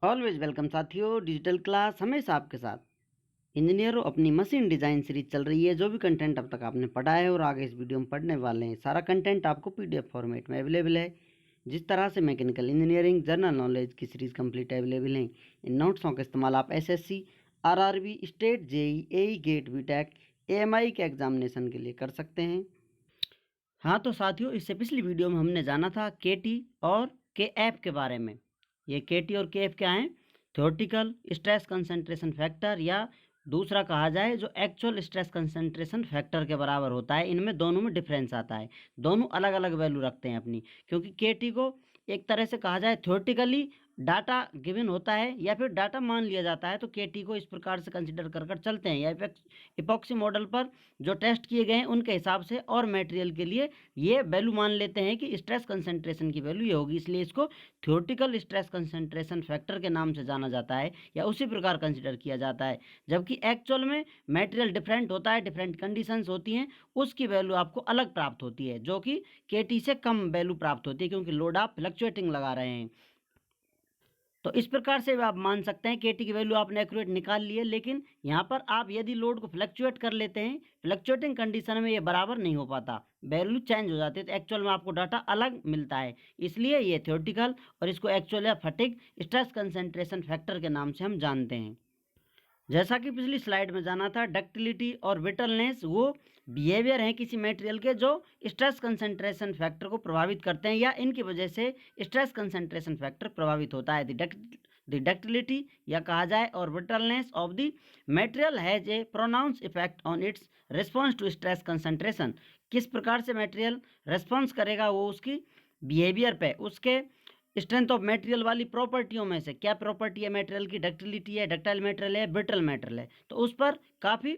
Always welcome साथियों, digital class हमेशा आपके साथ। इंजीनियरों, अपनी मशीन डिज़ाइन सीरीज चल रही है। जो भी कंटेंट अब तक आपने पढ़ा है और आगे इस वीडियो में पढ़ने वाले हैं, सारा कंटेंट आपको पीडीएफ फॉर्मेट में अवेलेबल है। जिस तरह से मैकेनिकल इंजीनियरिंग जनरल नॉलेज की सीरीज कंप्लीट अवेलेबल है, इन नोट्सों का इस्तेमाल आप एसएससी, आरआरबी, स्टेट, जेई, एई, गेट, बीटेक, एएमआई के एग्जामिनेशन के लिए कर सकते हैं। हाँ तो साथियों, इससे पिछली वीडियो में हमने जाना था केटी और केएफ के बारे में। ये केटी और केएफ क्या हैं? थ्योरेटिकल स्ट्रेस कंसंट्रेशन फैक्टर, या दूसरा कहा जाए जो एक्चुअल स्ट्रेस कंसंट्रेशन फैक्टर के बराबर होता है। इनमें दोनों में डिफरेंस आता है, दोनों अलग अलग वैल्यू रखते हैं अपनी। क्योंकि केटी को एक तरह से कहा जाए थ्योरेटिकली डाटा गिवन होता है या फिर डाटा मान लिया जाता है, तो केटी को इस प्रकार से कंसिडर कर चलते हैं, या इपॉक्सी मॉडल पर जो टेस्ट किए गए हैं उनके हिसाब से और मटेरियल के लिए ये वैल्यू मान लेते हैं कि स्ट्रेस कंसंट्रेशन की वैल्यू ये होगी, इसलिए इसको थ्योरेटिकल स्ट्रेस कंसंट्रेशन फैक्टर के नाम से जाना जाता है या उसी प्रकार कंसिडर किया जाता है। जबकि एक्चुअल में मटेरियल डिफरेंट होता है, डिफरेंट कंडीशंस होती हैं, उसकी वैल्यू आपको अलग प्राप्त होती है, जो कि केटी से कम वैल्यू प्राप्त होती है, क्योंकि लोड आप फ्लक्चुएटिंग लगा रहे हैं। तो इस प्रकार से आप मान सकते हैं केटी की वैल्यू आपने एक्यूरेट निकाल ली है। लेकिन यहाँ पर आप यदि लोड को फ्लक्चुएट कर लेते हैं, फ्लक्चुएटिंग कंडीशन में ये बराबर नहीं हो पाता, वैल्यू चेंज हो जाती है, तो एक्चुअल में आपको डाटा अलग मिलता है। इसलिए ये थ्योरेटिकल और इसको एक्चुअल या फटीग स्ट्रेस कंसंट्रेशन फैक्टर के नाम से हम जानते हैं। जैसा कि पिछली स्लाइड में जाना था, डक्टिलिटी और ब्रिटलनेस वो बिहेवियर हैं किसी मटेरियल के जो स्ट्रेस कंसंट्रेशन फैक्टर को प्रभावित करते हैं, या इनकी वजह से स्ट्रेस कंसंट्रेशन फैक्टर प्रभावित होता है। द डक्टिलिटी या कहा जाए और brittleness of the material has a pronounced effect on its response to stress concentration. किस प्रकार से मटेरियल रेस्पॉन्स करेगा वो उसकी बिहेवियर पे, उसके स्ट्रेंथ ऑफ मटेरियल वाली प्रॉपर्टियों में से क्या प्रॉपर्टी है मटेरियल की? डक्टिलिटी है, डक्टाइल मटेरियल है, ब्रिटल मटेरियल है, तो उस पर काफ़ी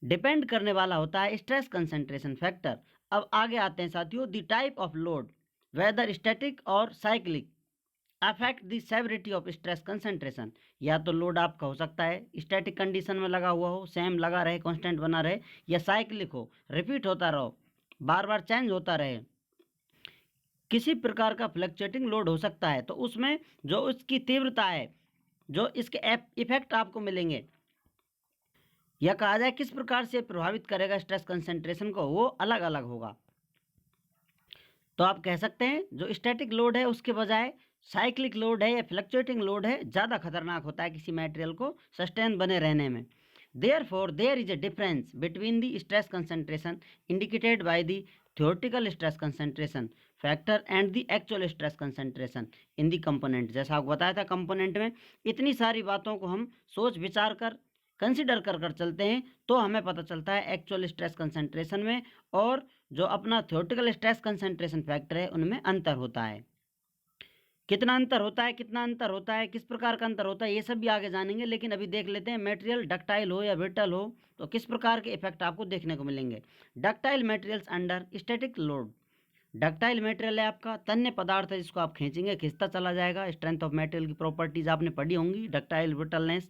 डिपेंड करने वाला होता है स्ट्रेस कंसंट्रेशन फैक्टर। अब आगे आते हैं साथियों, the type of load whether static और cyclic affect the severity of stress concentration. या तो लोड आपका हो सकता है स्टैटिक कंडीशन में लगा हुआ हो, सेम लगा रहे, कांस्टेंट बना रहे, या साइक्लिक हो, रिपीट होता रहो, बार बार चेंज होता रहे, किसी प्रकार का फ्लक्चुएटिंग लोड हो सकता है। तो उसमें जो उसकी तीव्रता है, जो इसके इफेक्ट आपको मिलेंगे, या कहा जाए किस प्रकार से प्रभावित करेगा स्ट्रेस कंसंट्रेशन को, वो अलग अलग होगा। तो आप कह सकते हैं जो स्टैटिक लोड है उसके बजाय साइक्लिक लोड है या फ्लक्चुएटिंग लोड है ज़्यादा खतरनाक होता है किसी मटेरियल को सस्टेन बने रहने में। Therefore, there is a difference between the stress concentration indicated by the theoretical stress concentration factor and the actual stress concentration in the component। जैसा आपको बताया था, कंपोनेंट में इतनी सारी बातों को हम सोच विचार कर कंसिडर कर कर चलते हैं, तो हमें पता चलता है एक्चुअल स्ट्रेस कंसंट्रेशन में और जो अपना थ्योरेटिकल स्ट्रेस कंसंट्रेशन फैक्टर है उनमें अंतर होता है। कितना अंतर होता है, कितना अंतर होता है, किस प्रकार का अंतर होता है, ये सब भी आगे जानेंगे। लेकिन अभी देख लेते हैं मटेरियल डक्टाइल हो या ब्रिटल हो तो किस प्रकार के इफेक्ट आपको देखने को मिलेंगे। Ductile materials under static load. Ductile material है आपका तन्य पदार्थ है, जिसको आप खींचेंगे खींचता चला जाएगा। स्ट्रेंथ ऑफ मटेरियल की प्रॉपर्टीज आपने पढ़ी होंगी, डक्टाइल, ब्रिटलनेस,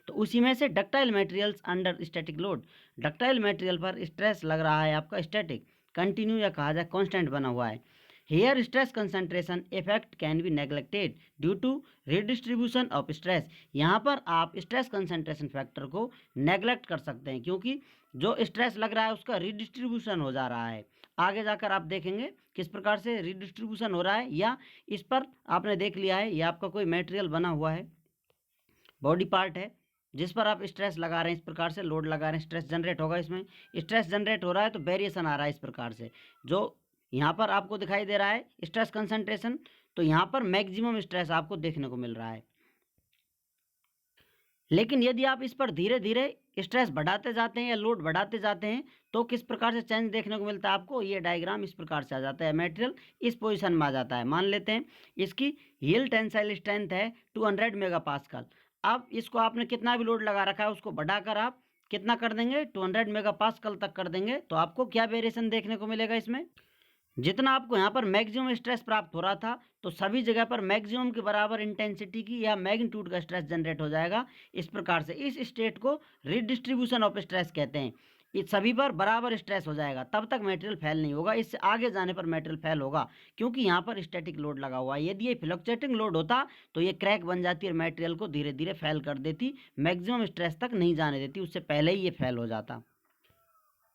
तो उसी में से ductile materials under static load. Ductile material पर स्ट्रेस लग रहा है आपका स्टैटिक, कंटिन्यू या कहा जाए कांस्टेंट बना हुआ है। Here stress concentration effect can be neglected due to redistribution of stress। यहाँ पर आप स्ट्रेस कंसंट्रेशन फैक्टर को नेग्लेक्ट कर सकते हैं, क्योंकि जो स्ट्रेस लग रहा है उसका रिडिस्ट्रीब्यूशन हो जा रहा है। आगे जाकर आप देखेंगे किस प्रकार से रिडिस्ट्रीब्यूशन हो रहा है, या इस पर आपने देख लिया है, ये आपका कोई मटेरियल बना हुआ है, बॉडी पार्ट है, जिस पर आप स्ट्रेस लगा रहे हैं, इस प्रकार से लोड लगा रहे हैं, स्ट्रेस जनरेट होगा, इसमें स्ट्रेस जनरेट हो रहा है तो वेरिएशन आ रहा है इस प्रकार से। जो यहाँ पर आपको दिखाई दे रहा है स्ट्रेस कंसंट्रेशन, तो यहाँ पर मैक्सिमम स्ट्रेस आपको देखने को मिल रहा है। लेकिन यदि आप इस पर धीरे धीरे स्ट्रेस बढ़ाते जाते हैं या लोड बढ़ाते जाते हैं तो किस प्रकार से चेंज देखने को मिलता है आपको, ये डायग्राम इस प्रकार से आ जाता है। मटेरियल इस पोजीशन में आ जाता है, मान लेते हैं इसकी हील टेंसाइल स्ट्रेंथ है 200 मेगापास्कल। अब इसको आपने कितना भी लोड लगा रखा है उसको बढ़ाकर आप कितना कर देंगे, 200 मेगापास्कल तक कर देंगे, तो आपको क्या वेरिएशन देखने को मिलेगा इसमें। जितना आपको यहाँ पर मैक्सिमम स्ट्रेस प्राप्त हो रहा था, तो सभी जगह पर मैक्सिमम के बराबर इंटेंसिटी की या मैग्नीट्यूड का स्ट्रेस जनरेट हो जाएगा। इस प्रकार से इस स्टेट को रिडिस्ट्रीब्यूशन ऑफ स्ट्रेस कहते हैं। ये सभी पर बराबर स्ट्रेस हो जाएगा, तब तक मटेरियल फेल नहीं होगा। इससे आगे जाने पर मटेरियल फेल होगा, क्योंकि यहाँ पर स्टैटिक लोड लगा हुआ है। यदि ये फ्लक्चुएटिंग लोड होता तो ये क्रैक बन जाती और मटेरियल को धीरे धीरे फेल कर देती, मैक्सिमम स्ट्रेस तक नहीं जाने देती, उससे पहले ही ये फेल हो जाता।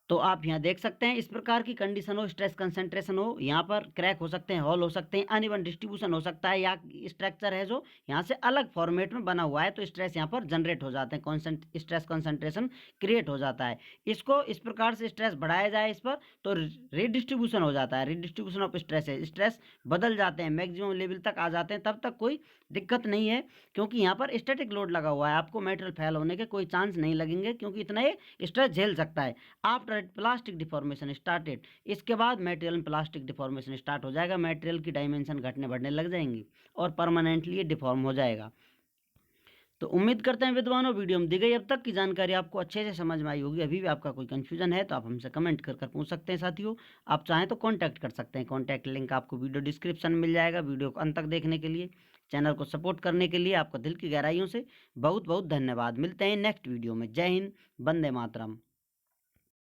तो आप यहाँ देख सकते हैं, इस प्रकार की कंडीशन हो, स्ट्रेस कंसंट्रेशन हो, यहाँ पर क्रैक हो सकते हैं, हॉल हो सकते हैं, अनइवन डिस्ट्रीब्यूशन हो सकता है, या स्ट्रक्चर है जो यहाँ से अलग फॉर्मेट में बना हुआ है, तो स्ट्रेस यहाँ पर जनरेट हो जाते हैं, स्ट्रेस कंसंट्रेशन क्रिएट हो जाता है। इसको इस प्रकार से स्ट्रेस बढ़ाया जाए इस पर, तो रिडिस्ट्रीब्यूशन हो जाता है, रिडिस्ट्रीब्यूशन ऑफ स्ट्रेस है, स्ट्रेस बदल जाते हैं, मैक्सिमम लेवल तक आ जाते हैं, तब तक कोई दिक्कत नहीं है, क्योंकि यहाँ पर स्टैटिक लोड लगा हुआ है। आपको मेटेरियल फेल होने के कोई चांस नहीं लगेंगे, क्योंकि इतना ये स्ट्रेस झेल सकता है। आफ्टर प्लास्टिक डिफॉर्मेशन स्टार्टेड, इसके बाद मटेरियल में प्लास्टिक डिफॉर्मेशन स्टार्ट हो जाएगा, मटेरियल की डायमेंशन घटने बढ़ने लग जाएंगी और परमानेंटली ये डिफॉर्म हो जाएगा। तो उम्मीद करते हैं विद्वानों, वीडियो में दी गई अब तक की जानकारी आपको अच्छे से समझ में आई होगी। अभी भी आपका कोई कंफ्यूजन है तो आप हमसे कमेंट कर पूछ सकते हैं। साथियों, आप चाहें तो कांटेक्ट कर सकते हैं, कांटेक्ट लिंक आपको वीडियो डिस्क्रिप्शन में मिल जाएगा। वीडियो को अंत तक देखने के लिए, चैनल को सपोर्ट करने के लिए आपको दिल की गहराइयों से बहुत बहुत धन्यवाद। मिलते हैं नेक्स्ट वीडियो में। जय हिंद, वंदे मातरम।